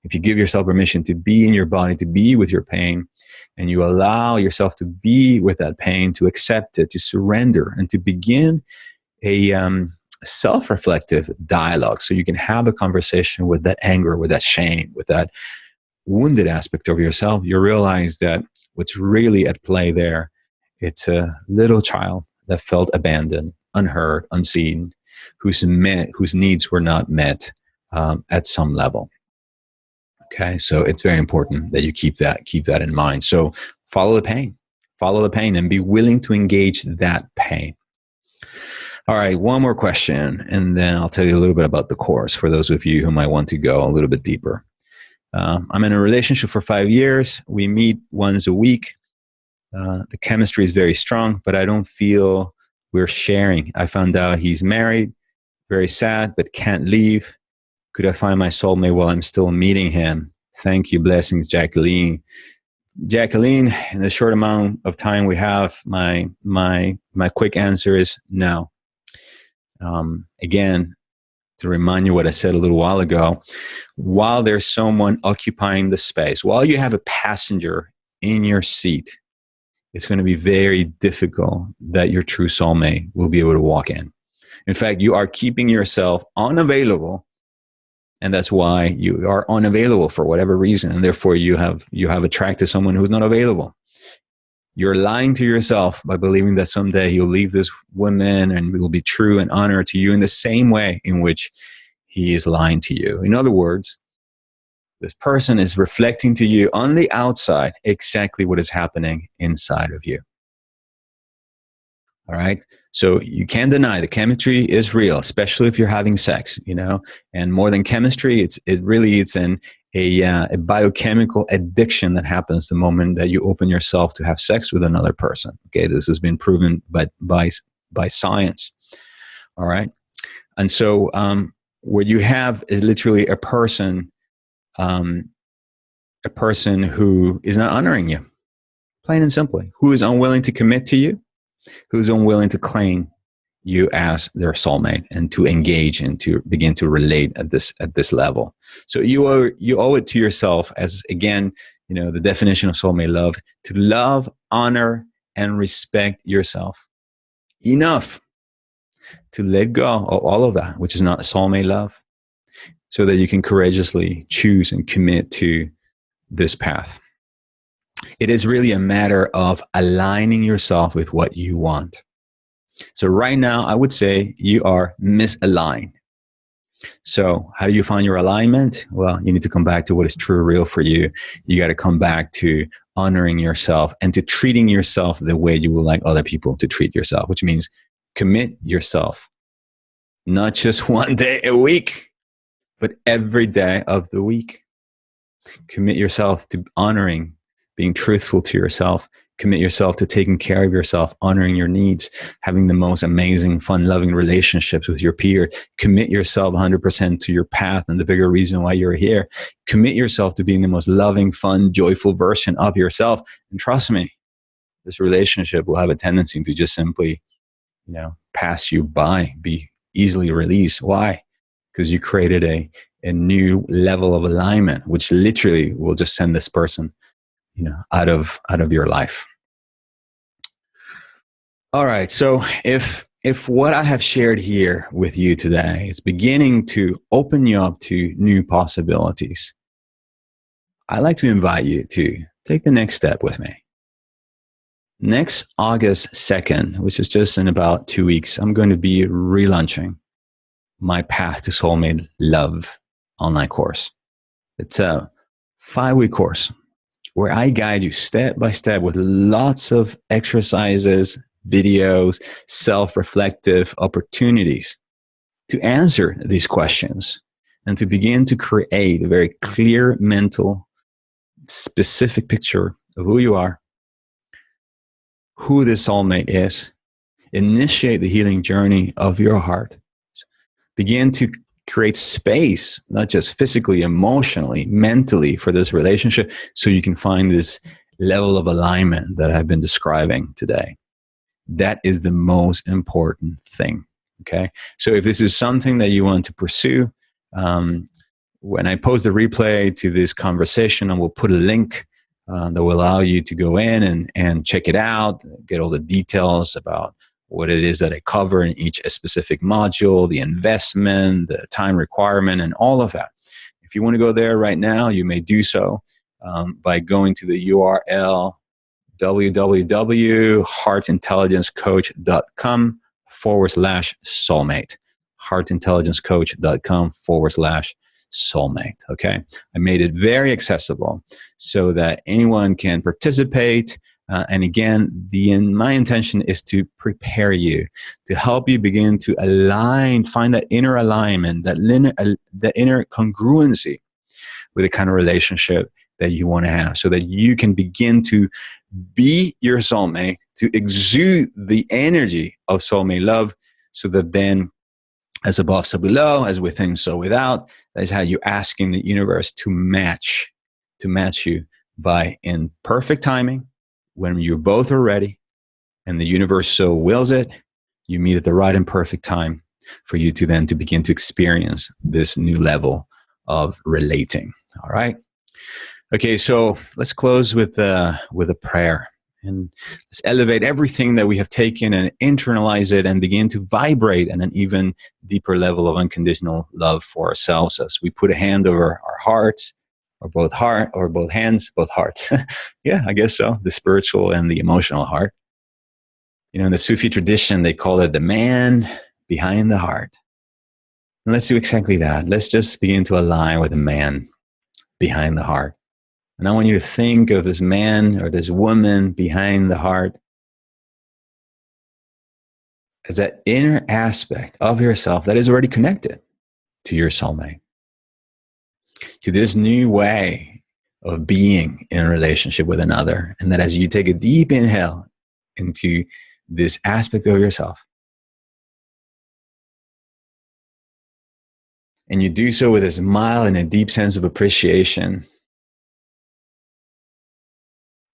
if you give yourself permission to be in your body, to be with your pain, and you allow yourself to be with that pain, to accept it, to surrender, and to begin a self-reflective dialogue, so you can have a conversation with that anger, with that shame, with that wounded aspect of yourself, you realize that what's really at play there, it's a little child that felt abandoned, unheard, unseen, whose needs were not met at some level. Okay, so it's very important that you keep that in mind. So follow the pain, and be willing to engage that pain. All right, one more question, and then I'll tell you a little bit about the course for those of you who might want to go a little bit deeper. I'm in a relationship for 5 years. We meet once a week. The chemistry is very strong, but I don't feel we're sharing. I found out he's married, very sad, but can't leave. Could I find my soulmate while I'm still meeting him? Thank you. Blessings, Jacqueline. Jacqueline, in the short amount of time we have, my quick answer is no. Again, to remind you what I said a little while ago, while there's someone occupying the space, while you have a passenger in your seat, it's going to be very difficult that your true soulmate will be able to walk in. In fact, you are keeping yourself unavailable, and that's why you are unavailable for whatever reason, and therefore you have attracted someone who's not available. You're lying to yourself by believing that someday he'll leave this woman and will be true and honor to you in the same way in which he is lying to you. In other words, this person is reflecting to you on the outside exactly what is happening inside of you. All right. So you can't deny the chemistry is real, especially if you're having sex, and more than chemistry, it's a biochemical addiction that happens the moment that you open yourself to have sex with another person. Okay. This has been proven by science. All right. And so, what you have is literally a person who is not honoring you, plain and simply, who is unwilling to commit to you, who's unwilling to claim you as their soulmate and to engage and to begin to relate at this level. So you owe it to yourself, as again, the definition of soulmate love, to love, honor, and respect yourself enough to let go of all of that, which is not soulmate love, so that you can courageously choose and commit to this path. It is really a matter of aligning yourself with what you want. So right now, I would say you are misaligned. So how do you find your alignment? Well, you need to come back to what is true, real for you. You got to come back to honoring yourself and to treating yourself the way you would like other people to treat yourself, which means commit yourself, not just one day a week, but every day of the week. Commit yourself to honoring, being truthful to yourself. Commit yourself to taking care of yourself, honoring your needs, having the most amazing, fun-loving relationships with your peers. Commit yourself 100% to your path and the bigger reason why you're here. Commit yourself to being the most loving, fun, joyful version of yourself. And trust me, this relationship will have a tendency to just simply, pass you by, be easily released. Why? Because you created a new level of alignment, which literally will just send this person out of your life. All right. So if what I have shared here with you today is beginning to open you up to new possibilities, I'd like to invite you to take the next step with me. Next August 2nd, which is just in about 2 weeks, I'm going to be relaunching my Path to Soulmate Love online course. It's a 5-week course where I guide you step by step with lots of exercises, videos, self-reflective opportunities to answer these questions and to begin to create a very clear mental, specific picture of who you are, who this soulmate is, initiate the healing journey of your heart, begin to create space, not just physically, emotionally, mentally for this relationship, so you can find this level of alignment that I've been describing today. That is the most important thing. Okay. So if this is something that you want to pursue, when I post the replay to this conversation, I will put a link that will allow you to go in and check it out, get all the details about what it is that I cover in each specific module, the investment, the time requirement, and all of that. If you want to go there right now, you may do so by going to the URL www.heartintelligencecoach.com/soulmate. heartintelligencecoach.com/soulmate. Okay. I made it very accessible so that anyone can participate. And again, my intention is to prepare you, to help you begin to align, find that inner alignment, that inner congruency with the kind of relationship that you want to have, so that you can begin to be your soulmate, to exude the energy of soulmate love, so that then, as above, so below, as within, so without, that is how you're asking the universe to match you by, in perfect timing, when you both are ready and the universe so wills it, you meet at the right and perfect time for you to then to begin to experience this new level of relating. All right. Okay, so let's close with a prayer, and let's elevate everything that we have taken and internalize it and begin to vibrate at an even deeper level of unconditional love for ourselves as we put a hand over our hearts, or both hands, both hearts. Yeah, I guess so. The spiritual and the emotional heart. You know, in the Sufi tradition, they call it the man behind the heart. And let's do exactly that. Let's just begin to align with the man behind the heart. And I want you to think of this man or this woman behind the heart as that inner aspect of yourself that is already connected to your soulmate, to this new way of being in a relationship with another. And that as you take a deep inhale into this aspect of yourself, and you do so with a smile and a deep sense of appreciation,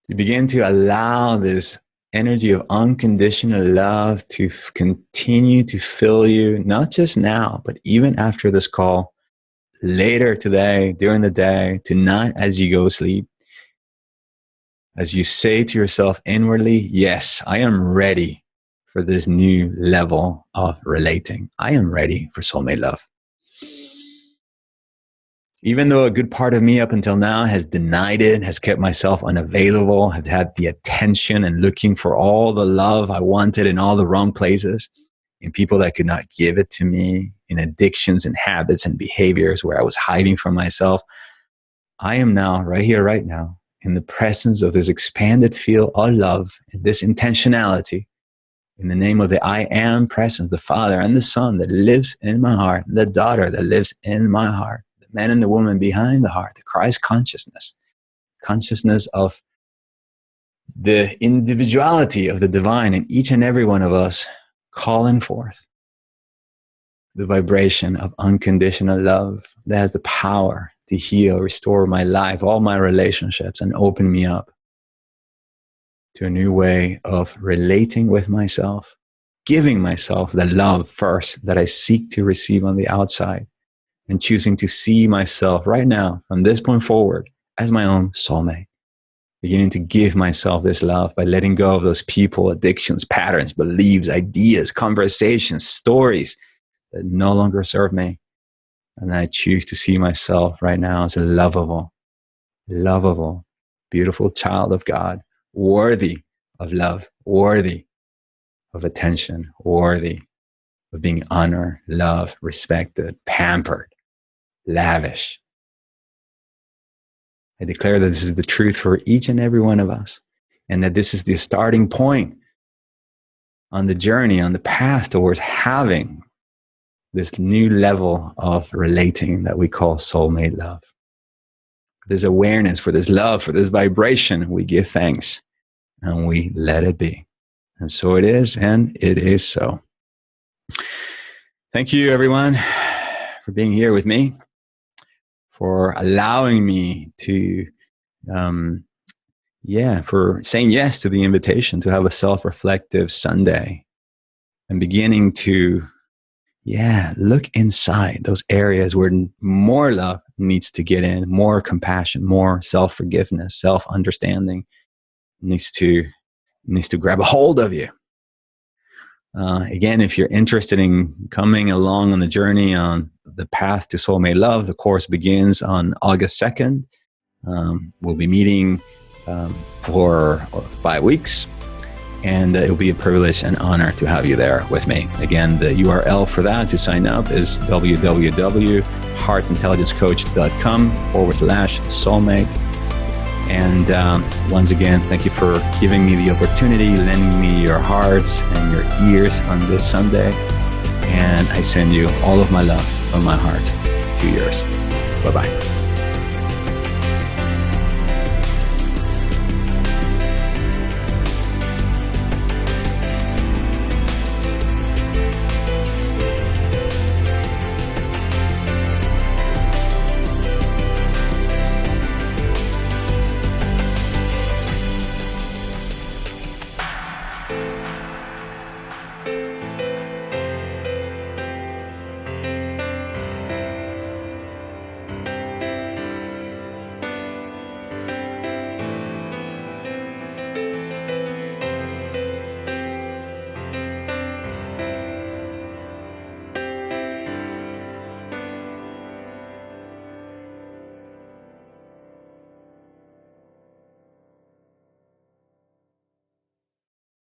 you begin to allow this energy of unconditional love to continue to fill you, not just now, but even after this call, later today, during the day, tonight as you go to sleep. As you say to yourself inwardly, yes, I am ready for this new level of relating. I am ready for soulmate love. Even though a good part of me up until now has denied it, has kept myself unavailable, have had the attention and looking for all the love I wanted in all the wrong places, in people that could not give it to me, in addictions and habits and behaviors where I was hiding from myself, I am now, right here, right now, in the presence of this expanded field of love and this intentionality, in the name of the I am presence, the Father and the Son that lives in my heart, the daughter that lives in my heart, man and the woman behind the heart, the Christ consciousness of the individuality of the divine in each and every one of us, calling forth the vibration of unconditional love that has the power to heal, restore my life, all my relationships, and open me up to a new way of relating with myself, giving myself the love first that I seek to receive on the outside, and choosing to see myself right now, from this point forward, as my own soulmate. Beginning to give myself this love by letting go of those people, addictions, patterns, beliefs, ideas, conversations, stories that no longer serve me. And I choose to see myself right now as a lovable, beautiful child of God, worthy of love, worthy of attention, worthy of being honored, loved, respected, pampered, lavish. I declare that this is the truth for each and every one of us, and that this is the starting point on the journey, on the path towards having this new level of relating that we call soulmate love. For this awareness, for this love, for this vibration, we give thanks and we let it be. And so it is, and it is so. Thank you, everyone, for being here with me, for allowing me to, for saying yes to the invitation to have a self-reflective Sunday and beginning to, look inside those areas where more love needs to get in, more compassion, more self-forgiveness, self-understanding needs to grab a hold of you. Again, if you're interested in coming along on the journey on the path to soulmate love, the course begins on August 2nd. We'll be meeting for 5 weeks, and it'll be a privilege and honor to have you there with me. Again, the URL for that to sign up is www.heartintelligencecoach.com/soulmate. And once again, thank you for giving me the opportunity, lending me your hearts and your ears on this Sunday. And I send you all of my love from my heart to yours. Bye-bye.